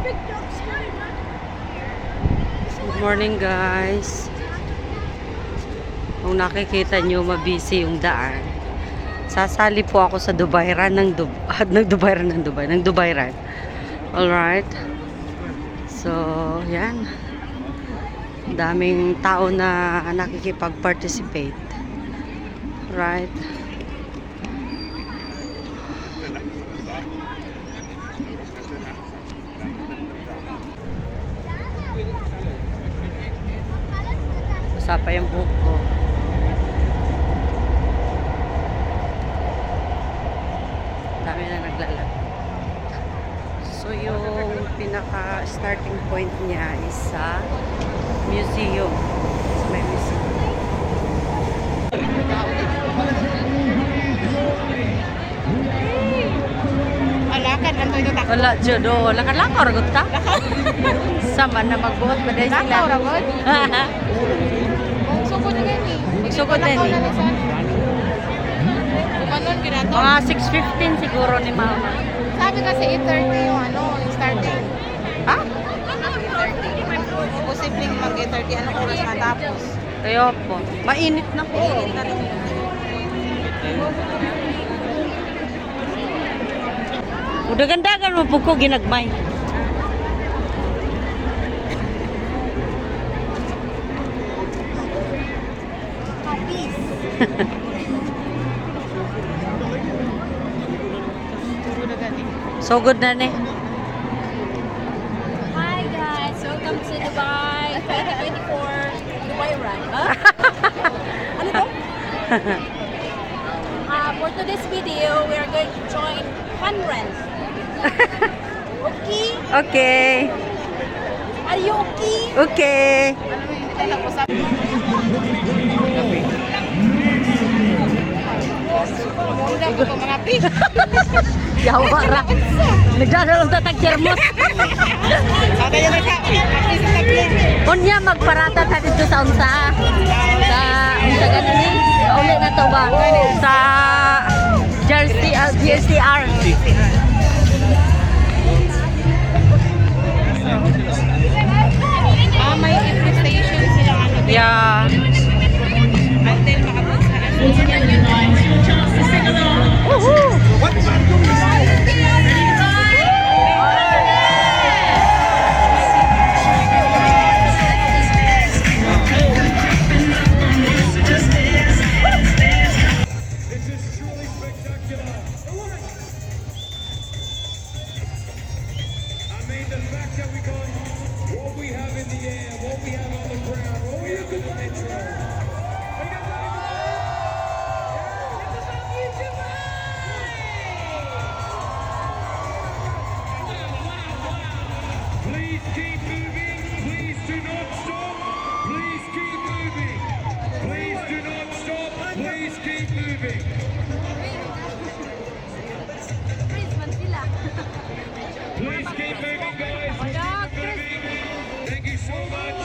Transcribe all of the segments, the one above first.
Good morning guys. Kung nakikita nyo mabisi yung daan, sasali po ako sa Dubayran ng Dubayran. Alright. So, yan. Daming tao na nakikipag-participate. Right. Basa pa yung buhok ko. Dami na naglalak. So yung pinaka starting point niya is sa museum. May museum. Wala, Jodo. Lakad-lakaw, ragot ta? Sama na magbuhat pa dahil sila. Lakaw, ragot? Sugod na gani. Sugod na ni. Kumanon, ginato? Mga 6:15 siguro ni Mama. Sabi kasi 8:30 yung yung starting. Ha? 8:30. Posibleng mag 8:30. Anong oras matapos? Kaya po. Mainit na po. Mainit na rin. Udah gandagan mo po ko ginagmay. So good na ni. Hi guys, welcome to Dubai 2024 Dubai Run. Ano to? For today's video, we are going to join Fun Run. Okay? Okay. Are you okay? Okay. Muna po ito mga fish. Yawa ra. Nagdadalong tatag thermos. Sada yun na siya. Fish na plane. Unya magparata ta dito sa unsa. Sa unsa ganun ni? Uli na to ba? Sa GSTR. May entry station sila ano. Yeah. Until makapag sa Woohoo! Please keep moving. Please do not stop. Please keep moving. Please do not stop. Please keep moving. Please keep moving, guys. Keep moving. Thank you so much.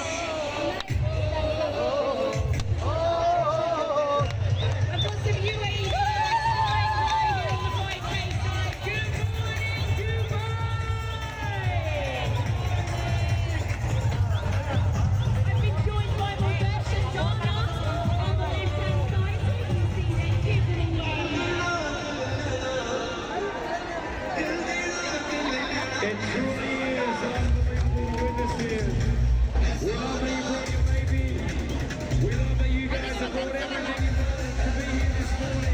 It truly is unbelievable witness here. We love that you brought your baby. We love that you guys have brought everything in order to be here this morning.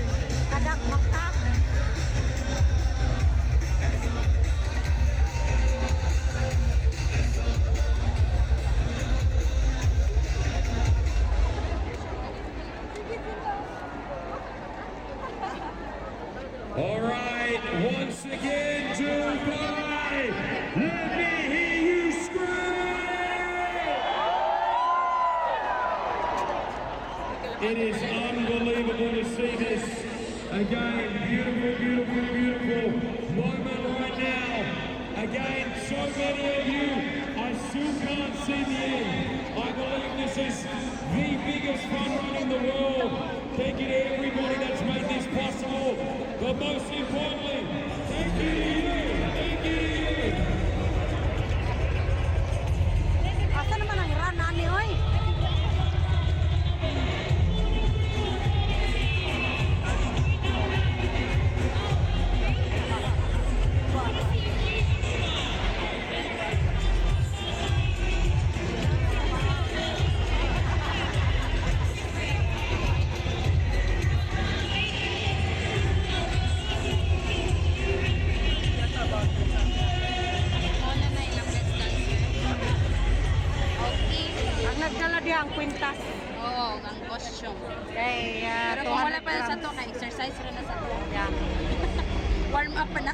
All right, once again, Dubai, let me hear you scream! It is unbelievable to see this. Again, beautiful, beautiful, beautiful moment right now. Again, so many of you, I still can't see the end. I believe this is the biggest fun run in the world. Thank you to everybody that's made this possible. But most importantly, thank you to you. Thank you to you. exercise rin na sa to. Yeah. Warm up pa na.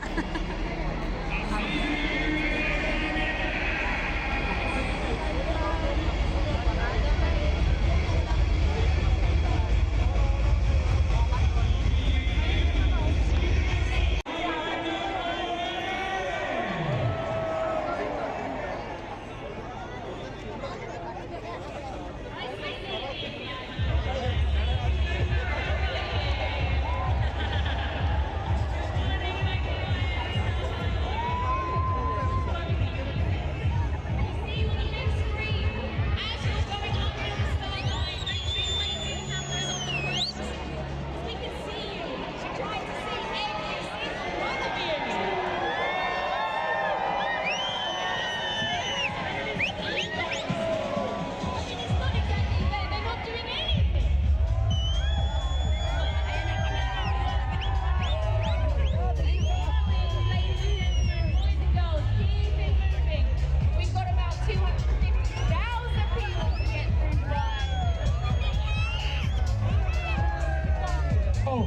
Oh,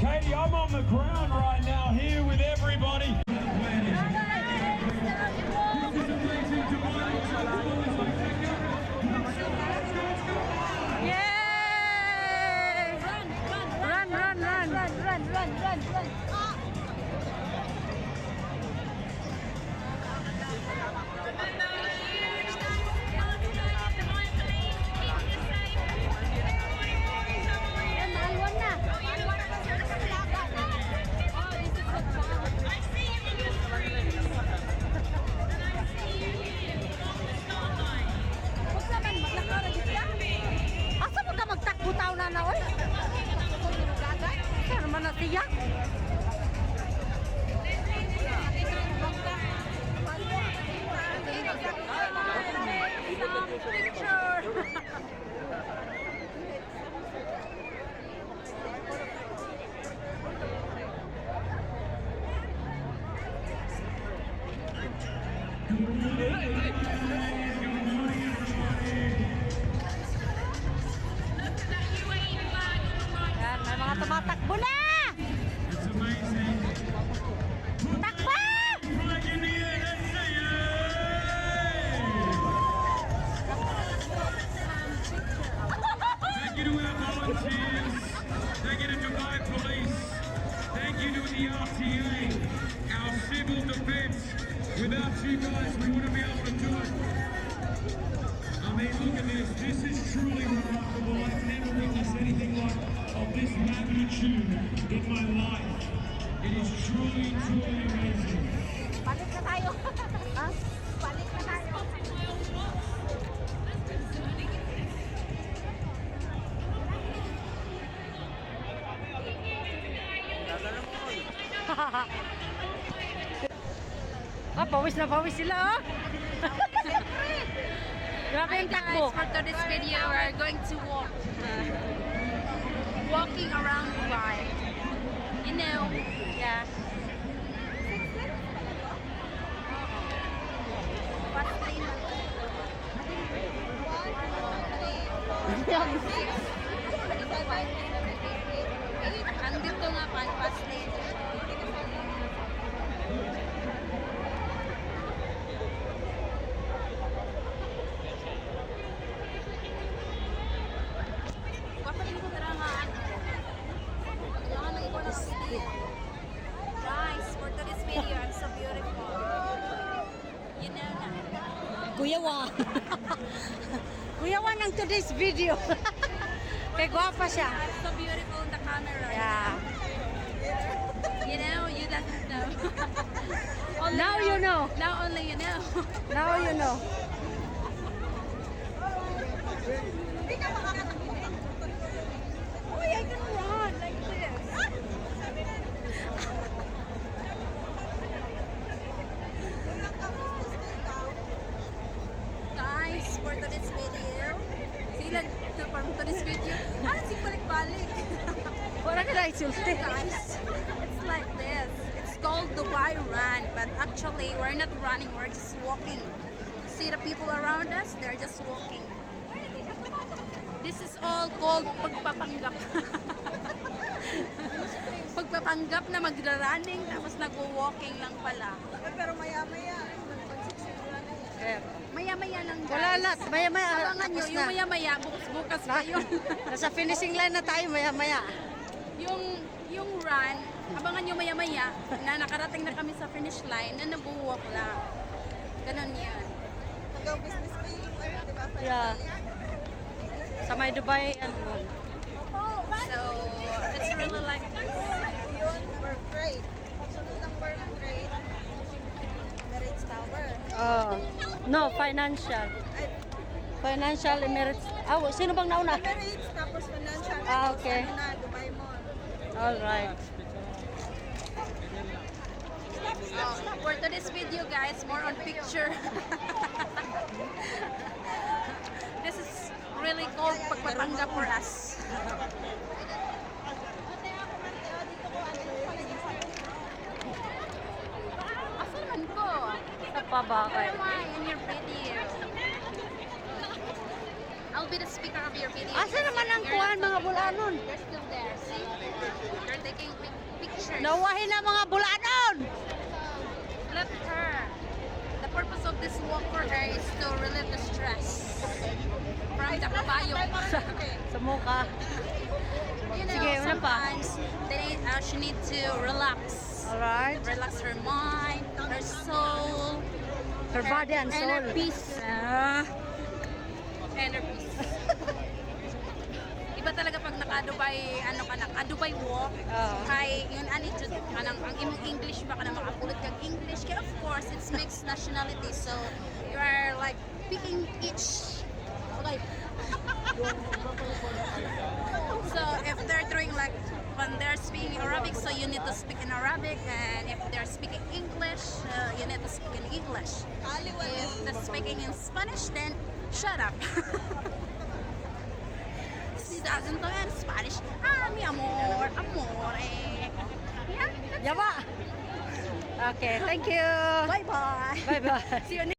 Katie, I'm on the ground right now here with everybody. Yay! Run, run, run. Asa mo ka magtakbo tao na na, oy? Saan naman na tiyak? Yan, may mga tumatakbo na! It's amazing. Takbo! Flag in the air, let's say yay! Thank you to our volunteers. Thank you to Dubai Police. Thank you to the RTA, our civil defence. Without you guys, we wouldn't be able to do it. I mean, look at this. This is truly remarkable. I've never witnessed anything like of this magnitude in my life. It is truly, truly amazing. Balik na tayo. Ha? Balik na tayo. Pawis na pawis sila, oh. Grabe yung takbo. For today's video, we're going to walking around Dubai. You know, Yeah. fast lane na to. Andito nga pa, fast lane. Papaling ko tara nga. Kailangan na ikaw na speed. Guys, for today's video, I'm so beautiful. You know na. Kuyawa. Kuyawa ng today's video. Kaya gwapa siya. I'm so beautiful in the camera. Yeah. You know, you don't know. Only Now you know. Now only you know. Now you know. Oh, I can run like this. Guys, for today's video, sila for today's video, si balik-balik. Wala ka na isulti. Guys, it's like this. It's called Dubai Run, but actually we're not running, we're just walking. See the people around us? They're just walking. This is all called pagpapanggap. magpapanggap na magra-running tapos nagwo-walking lang pala. Pero maya-maya, magpagsisimula na yan. Kaya, Maya-maya lang guys. wala lahat. Maya-maya. Abangan nyo, Tapos yung na. maya-maya, bukas-bukas pa yun. Nasa finishing line na tayo maya-maya. yung run, abangan nyo maya-maya na nakarating na kami sa finish line na nag-walk lang. Ganon yan. Hanggang business pa yung, di ba? Yeah. Sa may Dubai, ano. So, it's really like Yun, work grade. Sunod ang work grade. Emirates Tower. Oh. No, financial. Ay, Financial Emirates. Ah, sino bang nauna? Emirates, tapos financial. Ah, tapos okay. ano na, Dubai Mall. Alright. for today's video guys, more on picture. This is really called pagpapanggap for us. Asalan ko? Sa pabakay. Where am I in your video? I'll be the speaker of your video. Asa naman ang kuhan mga bulanon? You're still there, see? You're taking pictures. Nawahin na mga bulanon! Let her. The purpose of this walk for her is to relieve the stress from the kabayo. Sa mukha. You know, Sige, ano pa? sometimes she need to relax. Alright. Relax her mind, her soul, Her body and and her soul. peace. And her peace. Iba talaga pag naka-Dubai, ano ka na, ka-Dubai walk, kay yun attitude ka nang, ang imong English ba ka na makapulot kang English, kaya of course, it's mixed nationality, so you are like picking each, okay. So if they're doing like, when they're speaking Arabic, so you need to speak in Arabic, and if they're speaking English, you need to speak in English. If they're speaking in Spanish, then shut up. She doesn't learn Spanish. Ah, mi amor, amore. Yeah, Yaba! Okay, thank you! bye-bye. Bye-bye! See you next